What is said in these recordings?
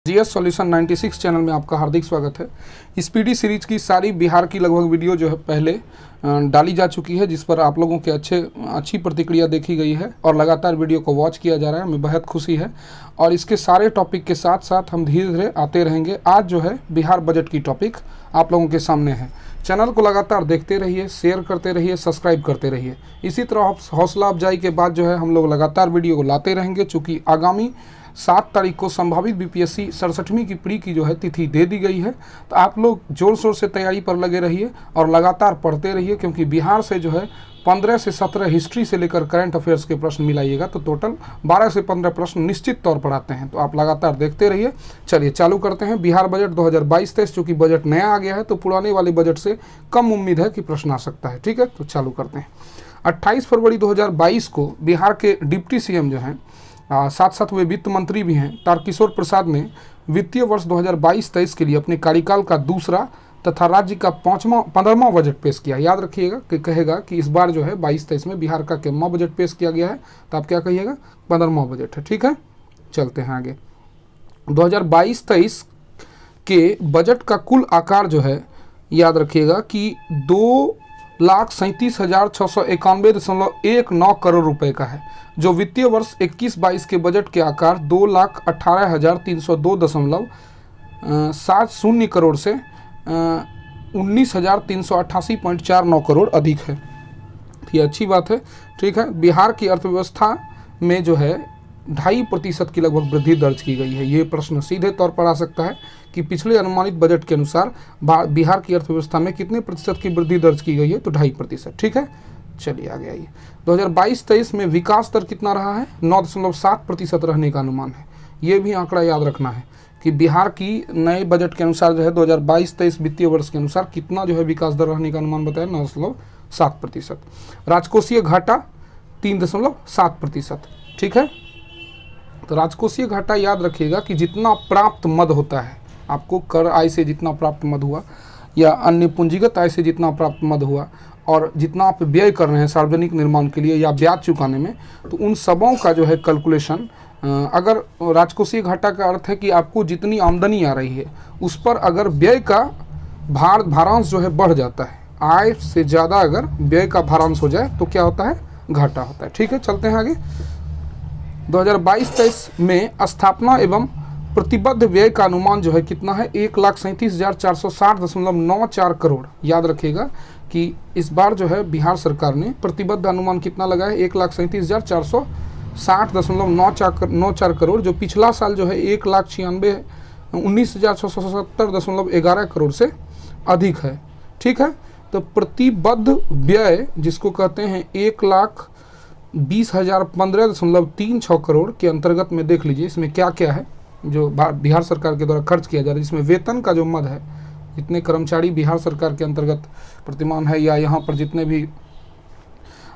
GS solution 96 channel में आपका हार्दिक स्वागत है। इस पीडी सीरीज की सारी बिहार की लगभग वीडियो जो है पहले डाली जा चुकी है, जिस पर आप लोगों के अच्छी प्रतिक्रिया देखी गई है और लगातार वीडियो को वॉच किया जा रहा है। हमें बेहद खुशी है और इसके सारे टॉपिक के साथ साथ हम धीरे धीरे आते रहेंगे। आज जो है बिहार बजट की टॉपिक आप लोगों के सामने है। चैनल को लगातार देखते रहिए, शेयर करते रहिए, सब्सक्राइब करते रहिए। इसी तरह हौसला अफजाई के बाद जो है हम लोग लगातार वीडियो को लाते रहेंगे, चूँकि आगामी 7 तारीख को संभावित बीपीएससी 67वीं की प्री की जो है तिथि दे दी गई है। तो आप लोग जोर शोर से तैयारी पर लगे रहिए और लगातार पढ़ते रहिए, क्योंकि बिहार से जो है 15 से 17 हिस्ट्री से लेकर करंट अफेयर्स के प्रश्न मिलाइएगा तो टोटल 12 से 15 प्रश्न निश्चित तौर पर आते हैं। तो आप लगातार देखते रहिए। चलिए चालू करते हैं। बिहार बजट 2022-23, चूँकि बजट नया आ गया है तो पुराने वाले बजट से कम उम्मीद है कि प्रश्न आ सकता है। ठीक है, तो चालू करते हैं। 28 फरवरी 2022 को बिहार के डिप्टी सीएम जो हैं, साथ साथ वे वित्त मंत्री भी हैं, तारकिशोर प्रसाद ने वित्तीय वर्ष 2022-23 के लिए अपने कार्यकाल का दूसरा तथा राज्य का 15वां बजट पेश किया। याद रखिएगा कि कहेगा कि इस बार जो है 22-23 में बिहार का कितना बजट पेश किया गया है, तो आप क्या कहिएगा? 15वां बजट है। ठीक है, चलते हैं आगे। 2022-23 के बजट का कुल आकार जो है, याद रखिएगा कि 2,37,691.19 करोड़ रुपए का है, जो वित्तीय वर्ष 21-22 के बजट के आकार 2,18,302.70 करोड़ से 19,388.49 करोड़ अधिक है। ये अच्छी बात है। ठीक है, बिहार की अर्थव्यवस्था में जो है 2.5% की लगभग वृद्धि दर्ज की गई है। ये प्रश्न सीधे तौर पर आ सकता है कि पिछले अनुमानित बजट के अनुसार बिहार की अर्थव्यवस्था में कितने प्रतिशत की वृद्धि दर्ज की गई है, तो 2.5%। ठीक है, चलिए आगे आइए। 2022-23 में विकास दर कितना रहा है? 9.7% रहने का अनुमान है। ये भी आंकड़ा याद रखना है कि बिहार की नए बजट के अनुसार जो है 2022-23 वित्तीय वर्ष के अनुसार कितना जो है विकास दर रहने का अनुमान बताया, 9.7%। राजकोषीय घाटा 3.7%। ठीक है, तो राजकोषीय घाटा याद रखिएगा कि जितना प्राप्त मद होता है, आपको कर आय से जितना प्राप्त मद हुआ या अन्य पूंजीगत आय से जितना प्राप्त मद हुआ और जितना आप व्यय कर रहे हैं सार्वजनिक निर्माण के लिए या ब्याज चुकाने में, तो उन सबों का जो है कैलकुलेशन, अगर राजकोषीय घाटा का अर्थ है कि आपको जितनी आमदनी आ रही है उस पर अगर व्यय का भारांश जो है बढ़ जाता है, आय से ज़्यादा अगर व्यय का भारांश हो जाए तो क्या होता है? घाटा होता है। ठीक है, चलते हैं आगे। 2022-23 में स्थापना एवं प्रतिबद्ध व्यय का अनुमान जो है कितना है? 1,37,460.94 करोड़। याद रखिएगा कि इस बार जो है बिहार सरकार ने प्रतिबद्ध अनुमान कितना लगाया है? 1,37,460.94 करोड़, जो पिछला साल जो है 19,670.11 करोड़ से अधिक है। ठीक है, तो प्रतिबद्ध व्यय जिसको कहते हैं 1,20,015.36 करोड़ के अंतर्गत में देख लीजिए इसमें क्या क्या है जो बिहार सरकार के द्वारा खर्च किया जा रहा है। जिसमें वेतन का जो मद है, जितने कर्मचारी बिहार सरकार के अंतर्गत प्रतिमान है या यहाँ पर जितने भी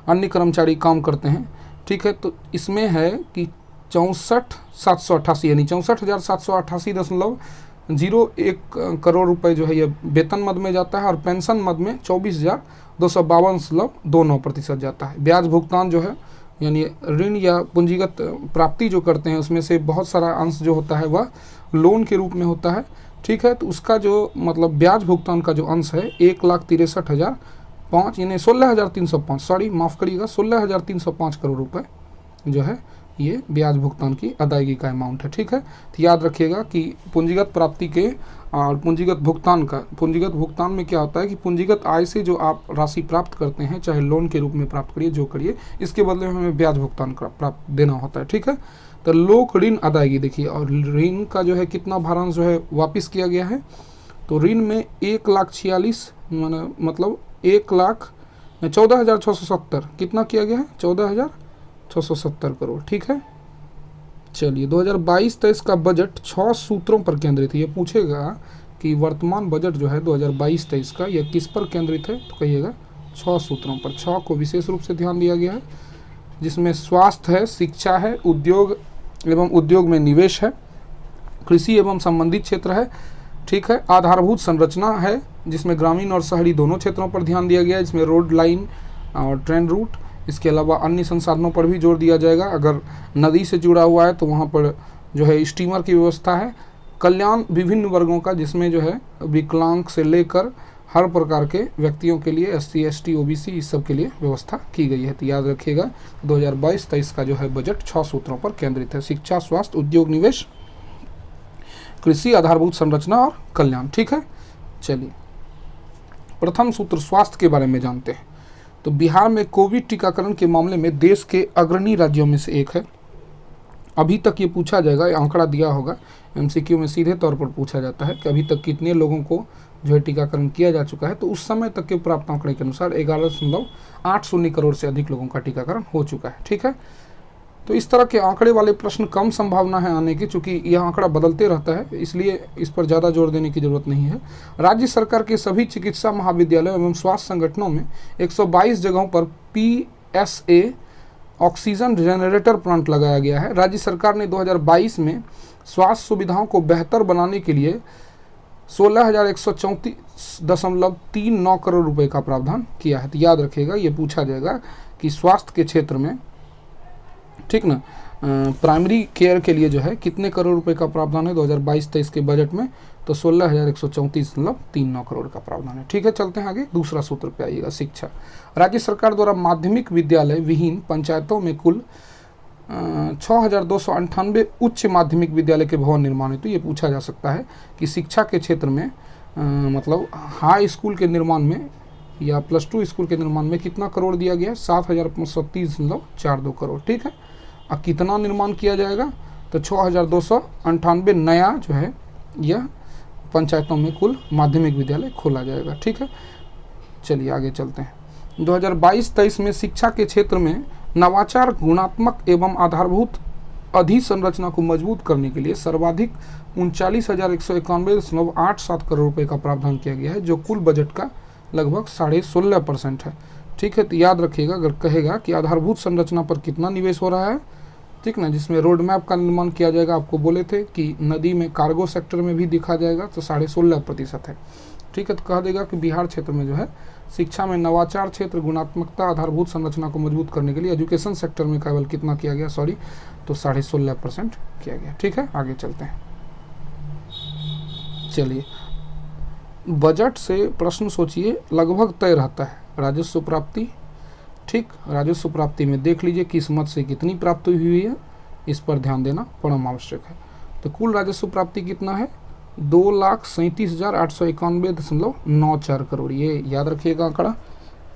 अन्य कर्मचारी काम करते हैं, ठीक है, तो इसमें है कि 64,788 यानी 64,788.01 करोड़ रुपए जो है ये वेतन मद में जाता है और पेंशन मद में 24,252.29% जाता है। ब्याज भुगतान जो है यानी ऋण या पूंजीगत प्राप्ति जो करते हैं उसमें से बहुत सारा अंश जो होता है वह लोन के रूप में होता है। ठीक है, तो उसका जो मतलब ब्याज भुगतान का जो अंश है 1,63,005 यानी 16,305, सॉरी माफ़ करिएगा, 16,305 करोड़ रुपए जो है ये ब्याज भुगतान की अदायगी का अमाउंट है। ठीक है, तो याद रखिएगा कि पूंजीगत प्राप्ति के और पूंजीगत भुगतान में क्या होता है कि पूंजीगत आय से जो आप राशि प्राप्त करते हैं, चाहे लोन के रूप में प्राप्त करिए जो करिए, इसके बदले में हमें ब्याज भुगतान प्राप्त देना होता है। ठीक है, तो लोक ऋण अदायगी देखिए, और ऋण का जो है कितना भारांश जो है वापिस किया गया है, तो ऋण में 1,46,000 मतलब 1,14,670 कितना किया गया है? 14,670 करोड़। ठीक है, चलिए 2022-23 का बजट 6 सूत्रों पर केंद्रित है। ये पूछेगा कि वर्तमान बजट जो है 2022-23 का यह किस पर केंद्रित है, तो कहिएगा 6 सूत्रों पर। 6 को विशेष रूप से ध्यान दिया गया है, जिसमें स्वास्थ्य है, शिक्षा है, उद्योग एवं उद्योग में निवेश है, कृषि एवं संबंधित क्षेत्र है। ठीक है, आधारभूत संरचना है जिसमें ग्रामीण और शहरी दोनों क्षेत्रों पर ध्यान दिया गया है, जिसमें रोड लाइन और ट्रेन रूट, इसके अलावा अन्य संसाधनों पर भी जोर दिया जाएगा। अगर नदी से जुड़ा हुआ है तो वहाँ पर जो है स्टीमर की व्यवस्था है, कल्याण विभिन्न वर्गों का, जिसमें जो है विकलांग से लेकर हर प्रकार के व्यक्तियों के लिए, SC ST OBC इस सब के लिए व्यवस्था की गई है। तो याद रखिएगा 2022-23 का जो है बजट 6 सूत्रों पर केंद्रित है। शिक्षा, स्वास्थ्य, उद्योग, निवेश, कृषि, आधारभूत संरचना और कल्याण। ठीक है, चलिए प्रथम सूत्र स्वास्थ्य के बारे में जानते हैं। तो बिहार में कोविड टीकाकरण के मामले में देश के अग्रणी राज्यों में से एक है। अभी तक ये पूछा जाएगा, ये आंकड़ा दिया होगा MCQ में, सीधे तौर पर पूछा जाता है कि अभी तक कितने लोगों को जो है टीकाकरण किया जा चुका है। तो उस समय तक के प्राप्त आंकड़े के अनुसार 11.80 करोड़ से अधिक लोगों का टीकाकरण हो चुका है। ठीक है, तो इस तरह के आंकड़े वाले प्रश्न कम संभावना है आने की, चूंकि यह आंकड़ा बदलते रहता है, इसलिए इस पर ज़्यादा जोर देने की जरूरत नहीं है। राज्य सरकार के सभी चिकित्सा महाविद्यालयों एवं स्वास्थ्य संगठनों में 122 जगहों पर PSA ऑक्सीजन जनरेटर प्लांट लगाया गया है। राज्य सरकार ने 2022 में स्वास्थ्य सुविधाओं को बेहतर बनाने के लिए 16,134.39 करोड़ रुपए का प्रावधान किया है। तो याद रखिएगा, ये पूछा जाएगा कि स्वास्थ्य के क्षेत्र में, ठीक ना, प्राइमरी केयर के लिए जो है कितने करोड़ रुपए का प्रावधान है 2022-23 के बजट में। तो 16,134.39 करोड़ का प्रावधान है। ठीक है, चलते हैं आगे, दूसरा सूत्र पे आइएगा, शिक्षा। राज्य सरकार द्वारा माध्यमिक विद्यालय विहीन पंचायतों में कुल 6,298 उच्च माध्यमिक विद्यालय के भवन निर्माण है। तो ये पूछा जा सकता है कि शिक्षा के क्षेत्र में मतलब हाई स्कूल के निर्माण में या +2 स्कूल के निर्माण में कितना करोड़ दिया गया है? 7,530.42 करोड़। ठीक है, अब कितना निर्माण किया जाएगा? तो 6,298 नया जो है यह पंचायतों में कुल माध्यमिक विद्यालय खोला जाएगा। ठीक है, चलिए आगे चलते हैं। 2022-23 में शिक्षा के क्षेत्र में नवाचार, गुणात्मक एवं आधारभूत अधीसंरचना को मजबूत करने के लिए सर्वाधिक 39,191.87 करोड़ रुपए का प्रावधान किया गया है, जो कुल बजट का लगभग 16.5% है। ठीक है, तो याद रखिएगा, अगर कहेगा कि आधारभूत संरचना पर कितना निवेश हो रहा है, ठीक ना, जिसमें रोड मैप का निर्माण किया जाएगा, आपको बोले थे कि नदी में कार्गो सेक्टर में भी दिखा जाएगा, तो 16.5% है। ठीक है, तो कह देगा कि बिहार क्षेत्र में जो है शिक्षा में नवाचार क्षेत्र, गुणात्मकता, आधारभूत संरचना को मजबूत करने के लिए एजुकेशन सेक्टर में केवल कितना किया गया, तो 16.5% किया गया। ठीक है, आगे चलते हैं। चलिए, बजट से प्रश्न सोचिए लगभग तय रहता है। राजस्व प्राप्ति, ठीक, राजस्व प्राप्ति में देख लीजिए किस मद से कितनी प्राप्ति हुई है, इस पर ध्यान देना परम आवश्यक है। तो कुल राजस्व प्राप्ति कितना है? 2,37,891.94 करोड़। ये याद रखिएगा आंकड़ा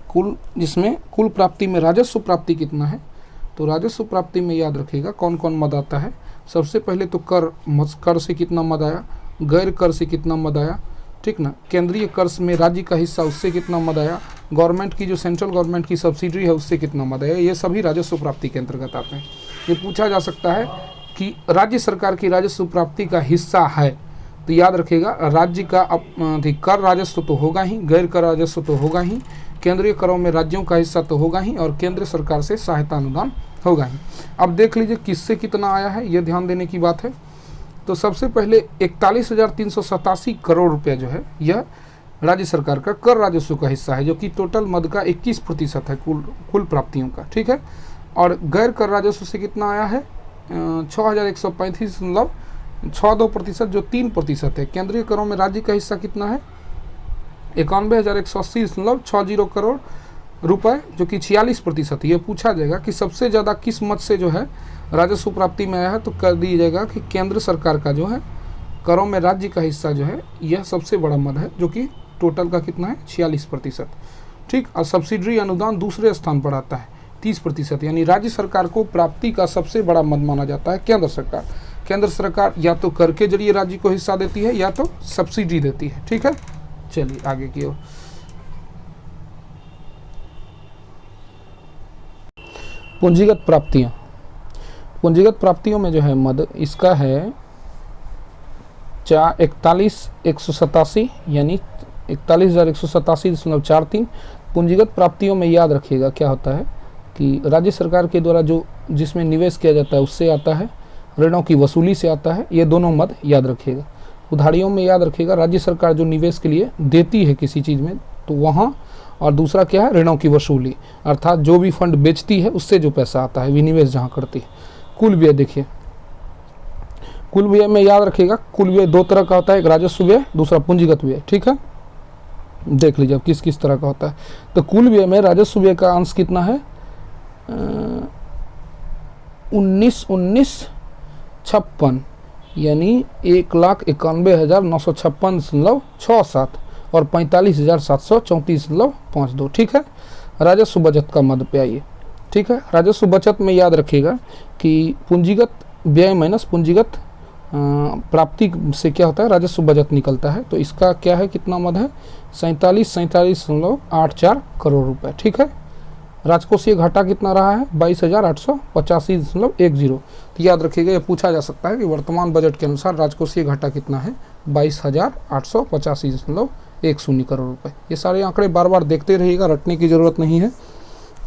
कुल, जिसमें कुल प्राप्ति में राजस्व प्राप्ति कितना है। तो राजस्व प्राप्ति में याद रखिएगा कौन कौन मद आता है। सबसे पहले तो कर से कितना मद आया, गैर कर से कितना मद आया, ठीक ना, केंद्रीय कर में राज्य का हिस्सा उससे कितना मद आया, गवर्नमेंट की जो सेंट्रल गवर्नमेंट की सब्सिडी है उससे कितना मद आया, ये सभी राजस्व प्राप्ति के अंतर्गत आते हैं। ये पूछा जा सकता है कि राज्य सरकार की राजस्व प्राप्ति का हिस्सा है, तो याद रखिएगा राज्य का कर राजस्व तो होगा ही, गैर कर राजस्व तो होगा ही, केंद्रीय करों में राज्यों का हिस्सा तो होगा ही, और केंद्र सरकार से सहायता अनुदान होगा ही। अब देख लीजिए किससे कितना आया है, ये ध्यान देने की बात है। तो सबसे पहले 41,387 करोड़ रुपया जो है यह राज्य सरकार का कर राजस्व का हिस्सा है, जो कि टोटल मद का 21% है कुल प्राप्तियों का। ठीक है, और गैर कर राजस्व से कितना आया है? 6,135.62%, जो 3% है। केंद्रीय करों में राज्य का हिस्सा कितना है? 91,180.60 करोड़ रुपए, जो कि 46%। ये पूछा जाएगा कि सबसे ज़्यादा किस मद से जो है राजस्व प्राप्ति में आया है, तो कर दी जाएगा कि केंद्र सरकार का जो है करों में राज्य का हिस्सा जो है यह सबसे बड़ा मद है, जो कि टोटल का कितना है? 46%। ठीक, और सब्सिडी अनुदान दूसरे स्थान पर आता है 30%। यानी राज्य सरकार को प्राप्ति का सबसे बड़ा मद माना जाता है केंद्र सरकार। केंद्र सरकार या तो कर के जरिए राज्य को हिस्सा देती है या तो सब्सिडी देती है। ठीक है, चलिए आगे की ओर। पूंजीगत प्राप्तियाँ, पूंजीगत प्राप्तियों में जो है मद इसका है 41,187, यानी 41,187.43। पूंजीगत प्राप्तियों में याद रखिएगा क्या होता है कि राज्य सरकार के द्वारा जो जिसमें निवेश किया जाता है उससे आता है, ऋणों की वसूली से आता है, ये दोनों मद याद रखिएगा। उधारियों में याद रखिएगा राज्य सरकार जो निवेश के लिए देती है किसी चीज़ में, तो वहाँ, और दूसरा क्या है? ऋणों की वसूली, अर्थात जो भी फंड बेचती है उससे जो पैसा आता है, विनिवेश जहाँ करती है। कुल व्यय देखिए, कुल व्यय में याद रखिएगा, कुल व्यय दो तरह का होता है, एक राजस्व व्यय, दूसरा पूंजीगत व्यय। ठीक है, देख लीजिए अब किस किस तरह का होता है। तो कुल व्यय में राजस्व व्यय का अंश कितना है, 19,19,56 यानी 1,91,956.67 और 45,734.52। ठीक है, राजस्व बचत का मद पे आइए। ठीक है, राजस्व बचत में याद रखिएगा कि पूंजीगत व्यय माइनस पूंजीगत प्राप्ति से क्या होता है, राजस्व बचत निकलता है। तो इसका क्या है, कितना मद है, 47,87.84 करोड़ रुपए। ठीक है, राजकोषीय घाटा कितना रहा है, 22,885.10। तो याद रखिएगा, ये पूछा जा सकता है कि वर्तमान बजट के अनुसार राजकोषीय घाटा कितना है, 22,885.10 करोड़ रुपए। ये सारे आंकड़े बार बार देखते रहिएगा, रटने की जरूरत नहीं है।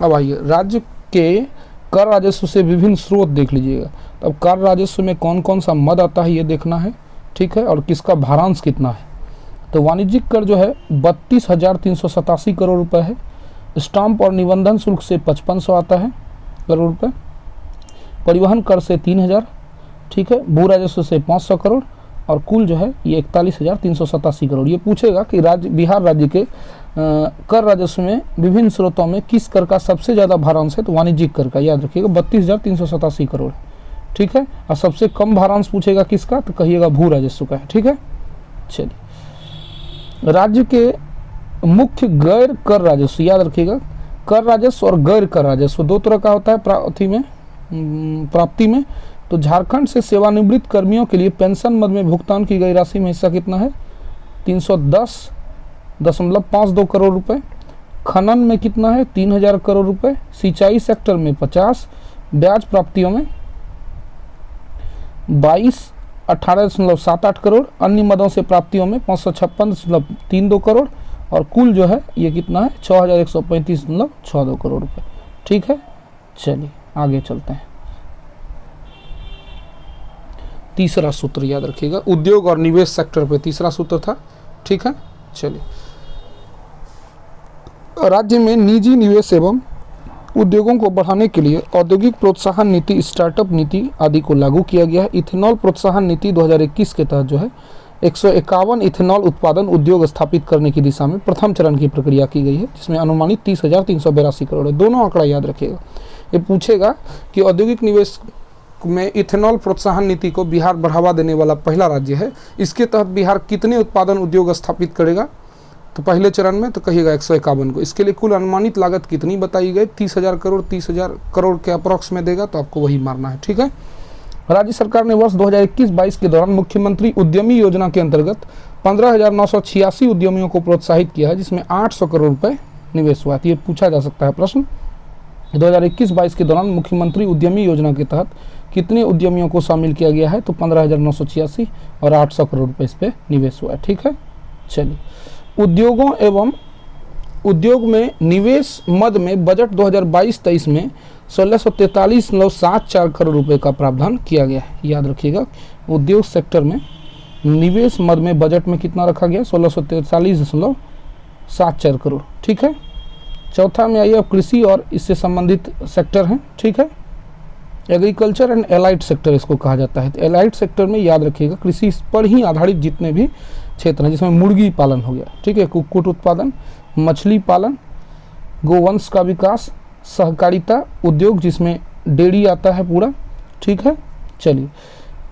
अब आइए, राज्य के कर राजस्व से विभिन्न स्रोत देख लीजिएगा। तो अब कर राजस्व में कौन कौन सा मद आता है ये देखना है। ठीक है, और किसका भारांश कितना है। तो वाणिज्यिक कर जो है 32,387 करोड़ रुपए है। स्टाम्प और निबंधन शुल्क से 5500 आता है करोड़ रुपए। परिवहन कर से 3000। ठीक है, भू राजस्व से 500 करोड़ और कुल जो है ये 41,387 करोड़। ये पूछेगा कि बिहार राज्य के कर राजस्व में विभिन्न स्रोतों में किस कर का सबसे ज़्यादा भारांश है, तो वाणिज्यिक कर का। याद रखिएगा 32,387 करोड़। ठीक है, और सबसे कम भारांश पूछेगा किसका, तो कहिएगा भू राजस्व का है। ठीक है, चलिए, राज्य के मुख्य गैर कर राजस्व, याद रखिएगा कर राजस्व और गैर कर राजस्व दो तरह का होता है प्राप्ति में। तो झारखंड से सेवानिवृत्त कर्मियों के लिए पेंशन मद में भुगतान की गई राशि में हिस्सा कितना है, 310.52 करोड़ रुपए। खनन में कितना है, 3,000 करोड़ रुपए। सिंचाई सेक्टर में 50। ब्याज प्राप्तियों में 18.78 करोड़। अन्य मदों से प्राप्तियों में 556.32 करोड़ और कुल जो है ये कितना है, 6,135.62 करोड़ रुपए। ठीक है, चलिए आगे चलते हैं। तीसरा सूत्र याद रखिएगा, उद्योग और निवेश सेक्टर पे तीसरा सूत्र था। ठीक है, चलिए, राज्य में निजी निवेश एवं उद्योगों को बढ़ाने के लिए औद्योगिक प्रोत्साहन नीति, स्टार्टअप नीति आदि को लागू किया गया है। इथेनॉल प्रोत्साहन नीति 2021 के तहत जो है 151 इथेनॉल उत्पादन उद्योग स्थापित करने की दिशा में प्रथम चरण की प्रक्रिया की गई है, जिसमें अनुमानित 30,382 करोड़ है। दोनों आंकड़ा याद रखिएगा। ये पूछेगा कि औद्योगिक निवेश में इथेनॉल प्रोत्साहन नीति को बिहार बढ़ावा देने वाला पहला राज्य है। इसके तहत बिहार कितने उत्पादन उद्योग स्थापित करेगा, तो पहले चरण में तो कहिएगा 151 को। इसके लिए कुल अनुमानित लागत कितनी बताई गई, 30,000 करोड़। 30,000 करोड़ के अप्रॉक्स में देगा तो आपको वही मारना है। ठीक है, राज्य सरकार ने वर्ष 2021-22 के दौरान मुख्यमंत्री उद्यमी योजना के अंतर्गत 15,986 उद्यमियों को प्रोत्साहित किया है, जिसमें 800 करोड़ रुपए निवेश हुआ है। ये पूछा जा सकता है प्रश्न, 2021-22 के दौरान मुख्यमंत्री उद्यमी योजना के तहत कितने उद्यमियों को शामिल किया गया है, तो 15,986 और 800 करोड़ रुपए इस पे निवेश हुआ है। ठीक है, चलिए, उद्योगों एवं उद्योग में निवेश मद में बजट 2022-23 में 1643.74 करोड़ रुपए का प्रावधान किया गया है। याद रखिएगा, उद्योग सेक्टर में निवेश मद में बजट में कितना रखा गया, 1643.74 करोड़। ठीक है, चौथा में आइए, अब कृषि और इससे संबंधित सेक्टर हैं। ठीक है, एग्रीकल्चर एंड एलाइड सेक्टर इसको कहा जाता है। तो एलाइड सेक्टर में याद रखिएगा कृषि पर ही आधारित जितने भी क्षेत्र हैं, जिसमें मुर्गी पालन हो गया। ठीक है, कुक्कुट उत्पादन, मछली पालन, गोवंश का विकास, सहकारिता उद्योग जिसमें डेयरी आता है पूरा। ठीक है, चलिए,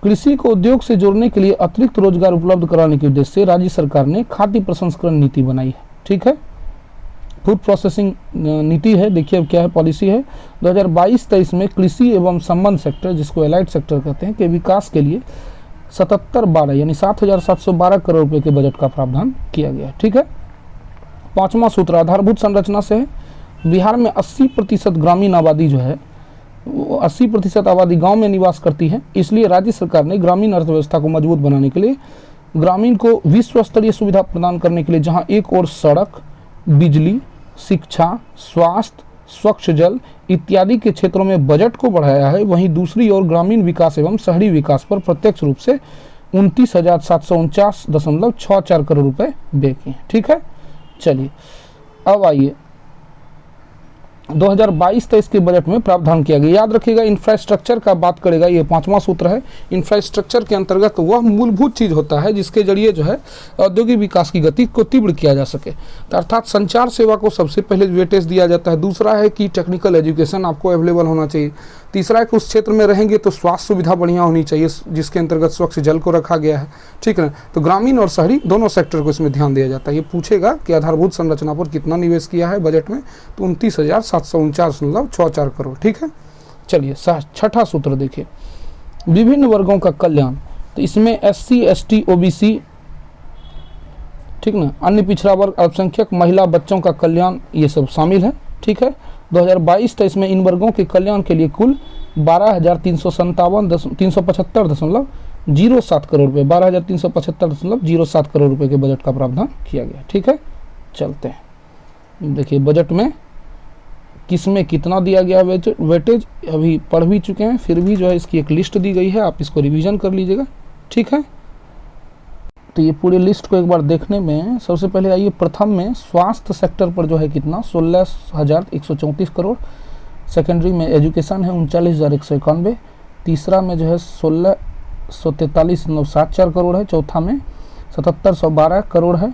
कृषि को उद्योग से जोड़ने के लिए अतिरिक्त रोजगार उपलब्ध कराने के उद्देश्य से राज्य सरकार ने खाद्य प्रसंस्करण नीति बनाई है। ठीक है, फूड प्रोसेसिंग नीति है। देखिए अब क्या है, पॉलिसी है 2022-23 में कृषि एवं संबंध सेक्टर, जिसको एलाइड सेक्टर कहते हैं, के विकास के लिए 7712 यानी 7,712 करोड़ रुपए के बजट का प्रावधान किया गया है। ठीक है, पांचवा सूत्र आधारभूत संरचना से है। बिहार में 80% ग्रामीण आबादी जो है, 80% आबादी गांव में निवास करती है। इसलिए राज्य सरकार ने ग्रामीण अर्थव्यवस्था को मजबूत बनाने के लिए ग्रामीण को विश्व स्तरीय सुविधा प्रदान करने के लिए, जहां एक ओर सड़क, बिजली, शिक्षा, स्वास्थ्य, स्वच्छ जल इत्यादि के क्षेत्रों में बजट को बढ़ाया है, वहीं दूसरी ओर ग्रामीण विकास एवं शहरी विकास पर प्रत्यक्ष रूप से 29,749.64 करोड़ रुपए व्यय किए हैं। ठीक है, चलिए अब आइए, 2022-23 के बजट में प्रावधान किया गया। याद रखिएगा, इंफ्रास्ट्रक्चर का बात करेगा, ये 5वां सूत्र है। इंफ्रास्ट्रक्चर के अंतर्गत वह मूलभूत चीज़ होता है जिसके जरिए जो है औद्योगिक विकास की गति को तीव्र किया जा सके। तो अर्थात संचार सेवा को सबसे पहले वेटेज दिया जाता है। दूसरा है कि टेक्निकल एजुकेशन आपको अवेलेबल होना चाहिए। तीसरा है कि उस क्षेत्र में रहेंगे तो स्वास्थ्य सुविधा बढ़िया होनी चाहिए, जिसके अंतर्गत स्वच्छ जल को रखा गया है। ठीक है, तो ग्रामीण और शहरी दोनों सेक्टर को इसमें ध्यान दिया जाता है। ये पूछेगा कि आधारभूत संरचना पर कितना निवेश किया है बजट में, तो 29,749.64 करोड़। ठीक है, चलिए छठा सूत्र देखिए, विभिन्न वर्गों का कल्याण। तो इसमें SC ST OBC, ठीक ना, अन्य पिछड़ा वर्ग, अल्पसंख्यक, महिला, बच्चों का कल्याण, ये सब शामिल है। ठीक है, 2022-23 में इन वर्गों के कल्याण के लिए कुल 12,375.07 करोड़ रुपये 12,375.07 करोड़ रुपये के बजट का प्रावधान किया गया। ठीक है, चलते हैं। देखिए बजट में किसमें कितना दिया गया वेटेज अभी पढ़ भी चुके हैं, फिर भी जो है इसकी एक लिस्ट दी गई है, आप इसको रिवीजन कर लीजिएगा। ठीक है, तो ये पूरी लिस्ट को एक बार देखने में सबसे पहले आइए, प्रथम में स्वास्थ्य सेक्टर पर जो है कितना 16,134 करोड़, सेकेंडरी में एजुकेशन है 39,191, तीसरा में जो है 1643.74 करोड़ है, चौथा में 7712 करोड़ है,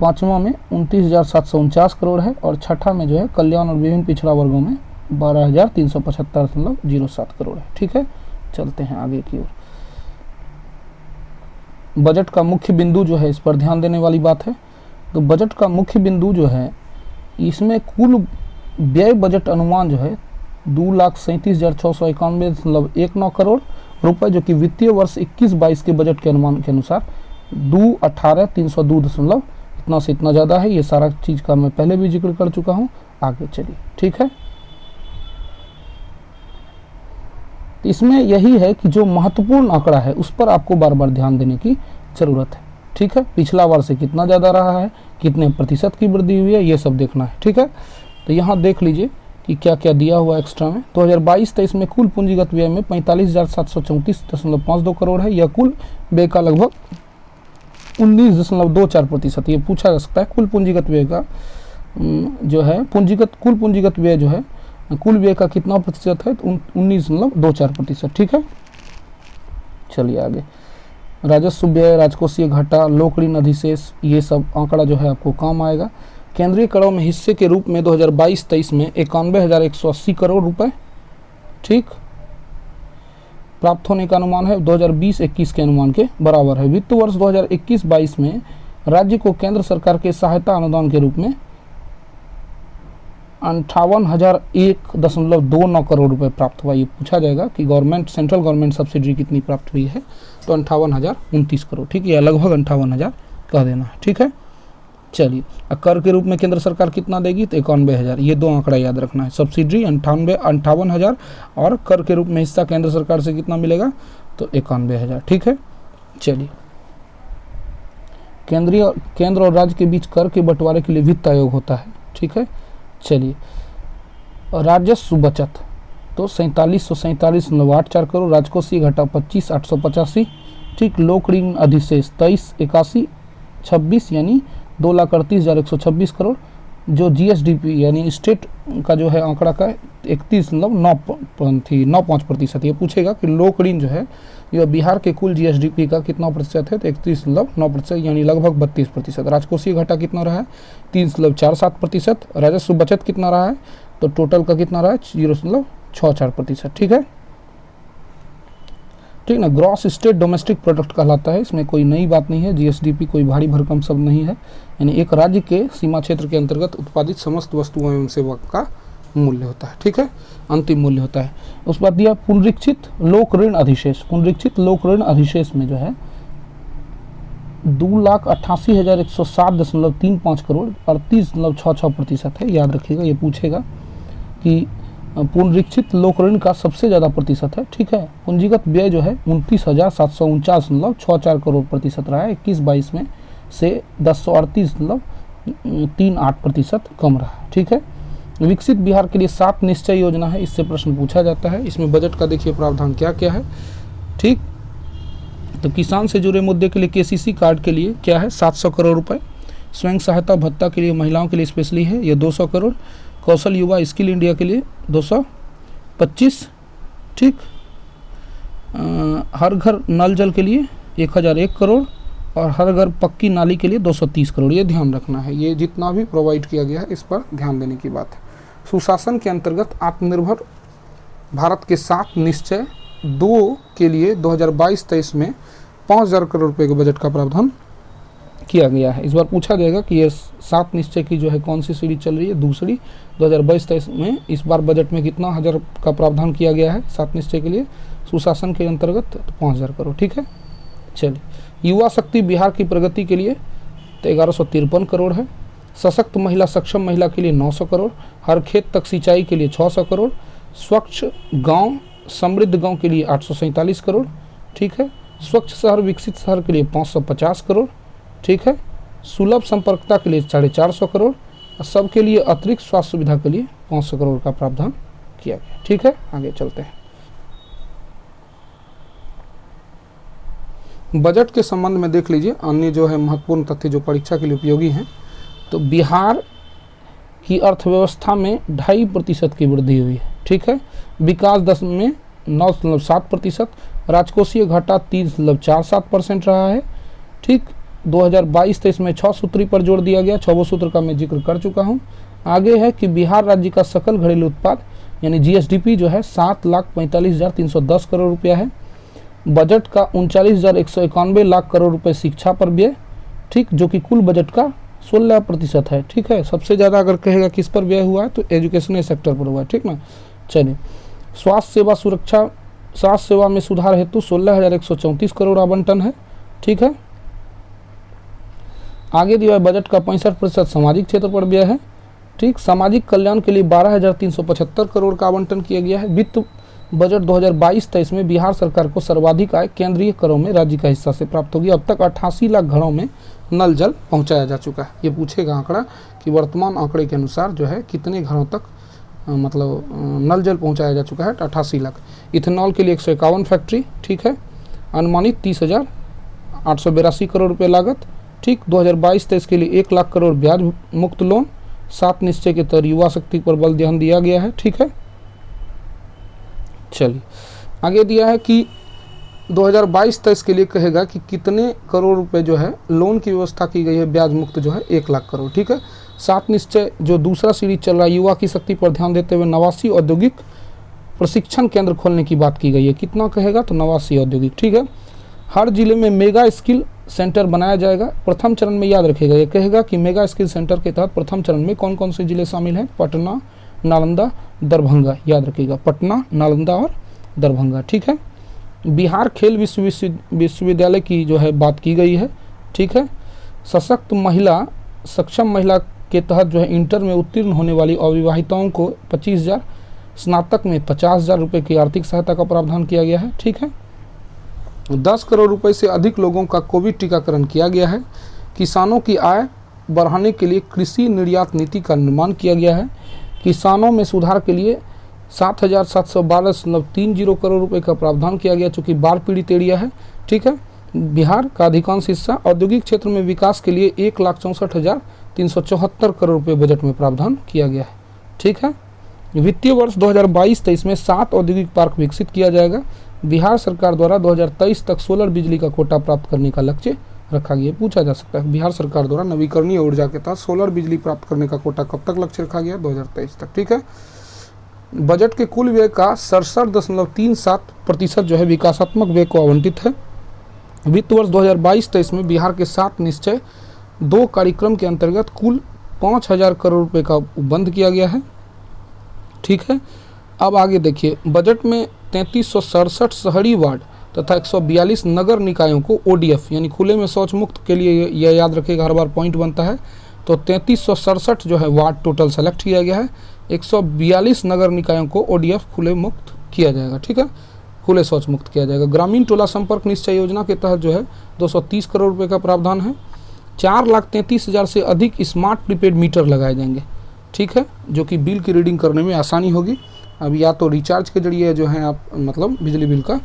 पाँचवा में 29,749 करोड़ है, और छठा में जो है कल्याण और विभिन्न पिछड़ा वर्गों में 12,375.07 करोड़ है। ठीक है, चलते हैं आगे की ओर। बजट का मुख्य बिंदु जो है, इस पर ध्यान देने वाली बात है। तो बजट का मुख्य बिंदु जो है, इसमें कुल व्यय बजट अनुमान जो है 2,37,691.19 करोड़ रुपए, जो कि वित्तीय वर्ष 21-22 के बजट के अनुमान के अनुसार 2,18,302 इतना से इतना ज़्यादा है। ये सारा चीज़ का मैं पहले भी जिक्र कर चुका हूँ। आगे चलिए, ठीक है। इसमें यही है कि जो महत्वपूर्ण आंकड़ा है उस पर आपको बार बार ध्यान देने की ज़रूरत है। ठीक है, पिछला वर्ष से कितना ज़्यादा रहा है, कितने प्रतिशत की वृद्धि हुई है, ये सब देखना है। ठीक है, तो यहाँ देख लीजिए कि क्या क्या दिया हुआ एक्स्ट्रा में। 2022-23 में कुल पूंजीगत व्यय में 45,734.52 करोड़ है। यह कुल व्यय का लगभग 19.24%। ये पूछा जा सकता है कुल पूंजीगत व्यय का जो है कुल पूंजीगत व्यय जो है कुल व्यय का कितना प्रतिशत है, 19.24%। ठीक है, चलिए आगे। राजस्व व्यय, राजकोषीय घाटा, लोक ऋण अधिशेष, ये सब आंकड़ा जो है आपको काम आएगा। केंद्रीय करों में हिस्से के रूप में 2022-23 में 91,180 करोड़ रुपए ठीक प्राप्त होने का अनुमान है। 2020-21 के अनुमान के बराबर है। वित्त वर्ष 2021-22 में राज्य को केंद्र सरकार के सहायता अनुदान के रूप में 58,001.29 करोड़ रुपए प्राप्त हुआ। ये पूछा जाएगा कि सेंट्रल गवर्नमेंट सब्सिडी कितनी प्राप्त हुई है, तो 58,029 करोड़। ठीक है, या लगभग 58,000 कह देना है। ठीक है, चलिए। कर के रूप में केंद्र सरकार कितना देगी, तो 91,000। ये दो आंकड़ा याद रखना है। सब्सिडी 58,000 और कर के रूप में हिस्सा केंद्र सरकार से कितना मिलेगा, तो 91,000। ठीक है, चलिए। केंद्र और राज्य के बीच कर के बंटवारे के लिए वित्त आयोग होता है। ठीक है, चलिए। राजस्व बचत तो 47,147.84 करोड़, राजकोषीय घाटा 25,885। ठीक, लोक ऋण अधिशेष 23,8126 यानी 2,38,126 करोड़। जो GSDP यानी स्टेट का जो है आंकड़ा का 31.95%। ये पूछेगा कि लोक ऋण जो है यह बिहार के कुल GSDP का कितना प्रतिशत है, तो 31.9% यानी लगभग 32%। राजकोषीय घाटा कितना रहा है, 3.47%। राजस्व बचत कितना रहा है, तो टोटल का कितना रहा है, 0.64%। ठीक है, ठीक ना। ग्रॉस स्टेट डोमेस्टिक प्रोडक्ट कहलाता है, इसमें कोई नई बात नहीं है। GSDP कोई भारी भरकम शब्द नहीं है, यानी एक राज्य के सीमा क्षेत्र के अंतर्गत उत्पादित समस्त वस्तुओं एवं सेवा का मूल्य होता है। ठीक है, अंतिम मूल्य होता है। उस बाद दिया पुनरीक्षित लोक ऋण अधिशेष। पुनरीक्षित लोक ऋण अधिशेष में जो है 2,88,107.35 करोड़ 38.66% है। याद रखिएगा, ये पूछेगा कि पुनरीक्षित लोक ऋण का सबसे ज़्यादा प्रतिशत है। ठीक है, पूंजीगत व्यय जो है 29,749.64 करोड़ प्रतिशत रहा है 21-22 में से 1038.38% कम रहा है। ठीक है, विकसित बिहार के लिए 7 निश्चय योजना है, इससे प्रश्न पूछा जाता है। इसमें बजट का देखिए प्रावधान क्या क्या है। ठीक, तो किसान से जुड़े मुद्दे के लिए KCC कार्ड के लिए क्या है, 700 करोड़ रुपए। स्वयं सहायता भत्ता के लिए महिलाओं के लिए स्पेशली है, ये 200 करोड़। कौशल युवा स्किल इंडिया के लिए 225, ठीक। हर घर नल जल के लिए 1001 करोड़ और हर घर पक्की नाली के लिए 230 करोड़। ये ध्यान रखना है, ये जितना भी प्रोवाइड किया गया है इस पर ध्यान देने की बात है। सुशासन के अंतर्गत आत्मनिर्भर भारत के 7 निश्चय 2 के लिए 2022-23 में 5000 करोड़ रुपए के बजट का प्रावधान किया गया है। इस बार पूछा जाएगा कि ये 7 निश्चय की जो है कौन सी सीरीज चल रही है, दूसरी। 2022-23 में इस बार बजट में कितना हजार का प्रावधान किया गया है 7 निश्चय के लिए सुशासन के अंतर्गत? तो 5000 करोड़, ठीक है। चलिए, युवा शक्ति बिहार की प्रगति के लिए तो 1153 करोड़ है। सशक्त महिला सक्षम महिला के लिए 900 करोड़। हर खेत तक सिंचाई के लिए 600 करोड़। स्वच्छ गांव समृद्ध गांव के लिए 847 करोड़, ठीक है। स्वच्छ शहर विकसित शहर के लिए 550 करोड़, ठीक है। सुलभ संपर्कता के लिए 450 करोड़ और सबके लिए अतिरिक्त स्वास्थ्य सुविधा के लिए 500 करोड़ का प्रावधान किया गया, ठीक है। आगे चलते हैं। बजट के संबंध में देख लीजिए अन्य जो है महत्वपूर्ण तथ्य जो परीक्षा के लिए उपयोगी हैं। तो बिहार की अर्थव्यवस्था में 2.5% की वृद्धि हुई है, ठीक है। विकास दर में 9.7%, राजकोषीय घाटा 3.47% रहा है, ठीक। 2022-23 में 6 सूत्री पर जोर दिया गया, 6 सूत्र का मैं जिक्र कर चुका हूँ। आगे है कि बिहार राज्य का सकल घरेलू उत्पाद यानी जीएसडीपी जो है 7,45,310 करोड़ रुपया है। बजट का 39,191 लाख करोड़ रुपए शिक्षा पर व्यय, ठीक, जो कि कुल बजट का 16% है, ठीक है। सबसे ज़्यादा अगर कहेगा किस पर व्यय हुआ है तो एजुकेशनल सेक्टर पर हुआ है, ठीक ना। चलिए, स्वास्थ्य सेवा सुरक्षा स्वास्थ्य सेवा में सुधार हेतु 16,134 करोड़ आवंटन है, ठीक है। आगे दिया बजट का 65% सामाजिक क्षेत्र पर व्यय है, ठीक। सामाजिक कल्याण के लिए 12,375 करोड़ का आवंटन किया गया है। वित्त बजट 2022-23 में बिहार सरकार को सर्वाधिक आय केंद्रीय करों में राज्य का हिस्सा से प्राप्त होगी। अब तक 88 लाख घरों में नल जल पहुंचाया जा चुका है। ये पूछेगा आंकड़ा कि वर्तमान आंकड़े के अनुसार जो है कितने घरों तक मतलब नल जल पहुंचाया जा चुका है, 88 लाख। इथेनॉल के लिए 151 फैक्ट्री, ठीक है। अनुमानित 30,882 करोड़ रुपये लागत, ठीक। 2022-23 के लिए 1 लाख करोड़ ब्याज मुक्त लोन। 7 निश्चय के तहत युवा शक्ति पर बल ध्यान दिया गया है, ठीक है। चलिए, आगे दिया है कि 2022-23 के लिए कहेगा कि कितने करोड़ रुपए जो है लोन की व्यवस्था की गई है ब्याज मुक्त जो है 1 लाख करोड़, ठीक है। 7 निश्चय जो दूसरा सीरीज चल रहा है युवा की शक्ति पर ध्यान देते हुए 89 औद्योगिक प्रशिक्षण केंद्र खोलने की बात की गई है। कितना कहेगा तो 89 औद्योगिक, ठीक है। हर जिले में मेगा स्किल सेंटर बनाया जाएगा। प्रथम चरण में याद रखेगा, ये कहेगा कि मेगा स्किल सेंटर के तहत प्रथम चरण में कौन कौन से जिले शामिल हैं? पटना, नालंदा, दरभंगा। याद रखिएगा, पटना, नालंदा और दरभंगा, ठीक है। बिहार खेल विश्वविद्यालय की जो है बात की गई है, ठीक है। सशक्त महिला सक्षम महिला के तहत जो है इंटर में उत्तीर्ण होने वाली अविवाहिताओं को 25,000, स्नातक में 50,000 रुपये की आर्थिक सहायता का प्रावधान किया गया है, ठीक है। 10 करोड़ रुपए से अधिक लोगों का कोविड टीकाकरण किया गया है। किसानों की आय बढ़ाने के लिए कृषि निर्यात नीति का निर्माण किया गया है। किसानों में सुधार के लिए 7,712.30 करोड़ रुपए का प्रावधान किया गया, चूँकि बाढ़ पीड़ित एरिया है, ठीक है। बिहार का अधिकांश हिस्सा औद्योगिक क्षेत्र में विकास के लिए 1,64,374 करोड़ रुपए बजट में प्रावधान किया गया है, ठीक है। वित्तीय वर्ष 2022-23 में 7 औद्योगिक पार्क विकसित किया जाएगा। बिहार सरकार द्वारा 2023 तक सोलर बिजली का कोटा प्राप्त करने का लक्ष्य रखा गया। पूछा जा सकता है बिहार सरकार द्वारा नवीकरणीय ऊर्जा के तहत सोलर बिजली प्राप्त करने का कोटा कब तक लक्ष्य रखा गया? 2023 तक, ठीक है। बजट के कुल व्यय का 67.37% जो है विकासात्मक व्यय को आवंटित है। वित्त वर्ष 2022-23 में बिहार के 7 निश्चय 2 कार्यक्रम के अंतर्गत कुल 5,000 करोड़ रुपए का बंद किया गया है, ठीक है। अब आगे देखिए, बजट में 3367 शहरी वार्ड तथा 142 नगर निकायों को ओडीएफ यानी खुले में शौच मुक्त के लिए, यह याद रखेगा, हर बार पॉइंट बनता है। तो 3367 जो है वार्ड टोटल सेलेक्ट किया गया है। 142 नगर निकायों को ओडीएफ खुले मुक्त किया जाएगा, ठीक है, खुले शौच मुक्त किया जाएगा। ग्रामीण टोला संपर्क निश्चय योजना के तहत जो है 230 करोड़ रुपए का प्रावधान है। 4,33,000 से अधिक स्मार्ट प्रीपेड मीटर लगाए जाएंगे, ठीक है, जो कि बिल की रीडिंग करने में आसानी होगी। अब या तो रिचार्ज के जरिए जो है आप मतलब बिजली बिल का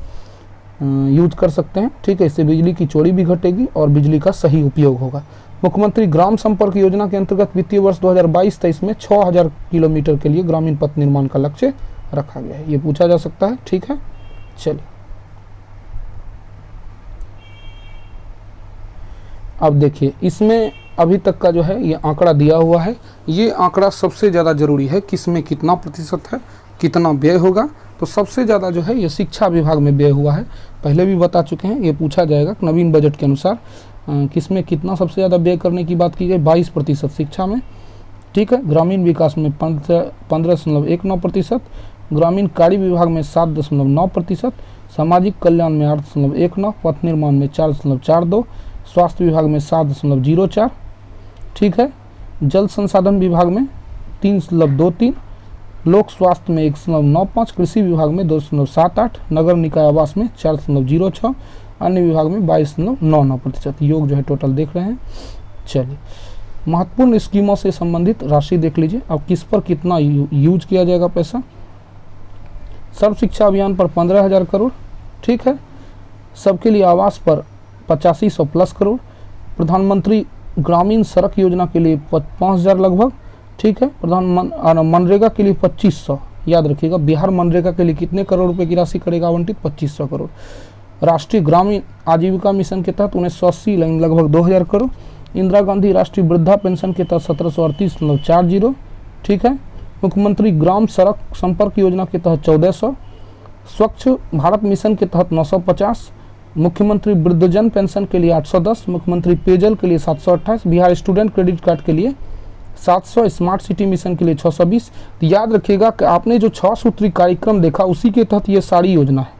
यूज कर सकते हैं, ठीक है। इससे बिजली की चोरी भी घटेगी और बिजली का सही उपयोग होगा। मुख्यमंत्री ग्राम संपर्क योजना के अंतर्गत वित्तीय वर्ष 2022-23 में 6000 किलोमीटर के लिए ग्रामीण पथ निर्माण का लक्ष्य रखा गया है। ये पूछा जा सकता है, ठीक है। चलिए अब देखिए, इसमें अभी तक का जो है ये आंकड़ा दिया हुआ है। ये आंकड़ा सबसे ज़्यादा जरूरी है, किसमें कितना प्रतिशत है, कितना व्यय होगा। तो सबसे ज़्यादा जो है ये शिक्षा विभाग में व्यय हुआ है, पहले भी बता चुके हैं। ये पूछा जाएगा नवीन बजट के अनुसार किसमें कितना सबसे ज़्यादा व्यय करने की बात की गई, 22% शिक्षा में, ठीक है। ग्रामीण विकास में 15.19%, ग्रामीण कार्य विभाग में 7.9%, सामाजिक कल्याण में 8.19%, पथ निर्माण में 4.42%, स्वास्थ्य विभाग में 7.04, ठीक है। जल संसाधन विभाग में 3.23, लोक स्वास्थ्य में 1.95, कृषि विभाग में 2.78, नगर निकाय आवास में 4.06, अन्य विभाग में 22.99%। योग जो है टोटल देख रहे हैं। चलिए महत्वपूर्ण स्कीमों से संबंधित राशि देख लीजिए। अब किस पर कितना यूज किया जाएगा पैसा। सर्व शिक्षा अभियान पर 15,000 करोड़, ठीक है। सबके लिए आवास पर 8500 प्लस करोड़, प्रधानमंत्री ग्रामीण सड़क योजना के लिए 5,000 लगभग, ठीक है। मनरेगा के लिए 2500, याद रखिएगा। बिहार मनरेगा के लिए कितने करोड़ रुपए की राशि करेगा आवंटित, 2500 करोड़। राष्ट्रीय ग्रामीण आजीविका मिशन के तहत 1980 लगभग 2000 करोड़। इंदिरा गांधी राष्ट्रीय वृद्धा पेंशन के तहत 1738.40, ठीक है। मुख्यमंत्री ग्राम सड़क संपर्क योजना के तहत 1400, स्वच्छ भारत मिशन के तहत 950, मुख्यमंत्री वृद्धजन पेंशन के लिए 810, मुख्यमंत्री पेयजल के लिए 728, बिहार स्टूडेंट क्रेडिट कार्ड के लिए 700, स्मार्ट सिटी मिशन के लिए 620। तो याद रखिएगा कि आपने जो 6 सूत्री कार्यक्रम देखा उसी के तहत ये सारी योजना है,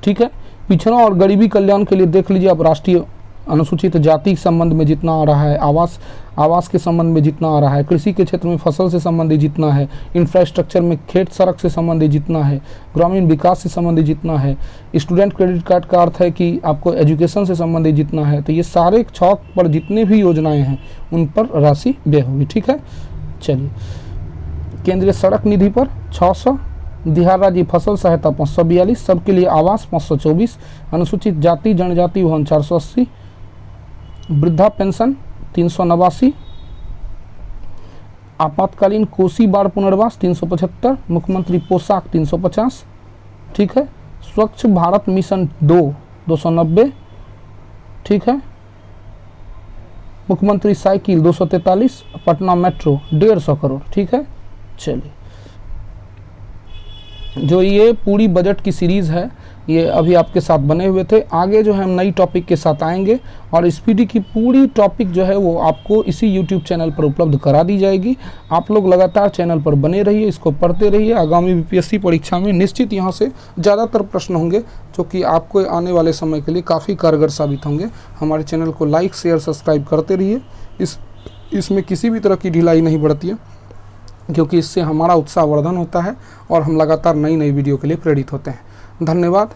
ठीक है। पिछड़ा और गरीबी कल्याण के लिए देख लीजिए आप, राष्ट्रीय अनुसूचित जाति के संबंध में जितना आ रहा है, आवास के संबंध में जितना आ रहा है, कृषि के क्षेत्र में फसल से संबंधित जितना है, इंफ्रास्ट्रक्चर में खेत सड़क से संबंधित जितना है, ग्रामीण विकास से संबंधित जितना है, स्टूडेंट क्रेडिट कार्ड का अर्थ है कि आपको एजुकेशन से संबंधित जितना है। तो ये सारे चौक पर जितने भी योजनाएं हैं उन पर राशि व्यय होगी, ठीक है। चलिए केंद्रीय सड़क निधि पर 600, बिहार राज्य फसल सहायता 542, सबके लिए आवास 524, अनुसूचित जाति जनजाति भवन 480, वृद्धा पेंशन 389, आपातकालीन कोसी बाढ़ पुनर्वास 375, मुख्यमंत्री पोशाक 350, ठीक है। स्वच्छ भारत मिशन 290, ठीक है। मुख्यमंत्री साइकिल 243, पटना मेट्रो 150 करोड़, ठीक है। चलिए जो ये पूरी बजट की सीरीज़ है ये अभी आपके साथ बने हुए थे। आगे जो है हम नई टॉपिक के साथ आएंगे और स्पीडी की पूरी टॉपिक जो है वो आपको इसी यूट्यूब चैनल पर उपलब्ध करा दी जाएगी। आप लोग लगातार चैनल पर बने रहिए, इसको पढ़ते रहिए। आगामी बीपीएससी परीक्षा में निश्चित यहाँ से ज़्यादातर प्रश्न होंगे जो कि आपको आने वाले समय के लिए काफ़ी कारगर साबित होंगे। हमारे चैनल को लाइक शेयर सब्सक्राइब करते रहिए। इसमें किसी भी तरह की ढिलाई नहीं बढ़ती है क्योंकि इससे हमारा उत्साहवर्धन होता है और हम लगातार नई नई वीडियो के लिए प्रेरित होते हैं। धन्यवाद।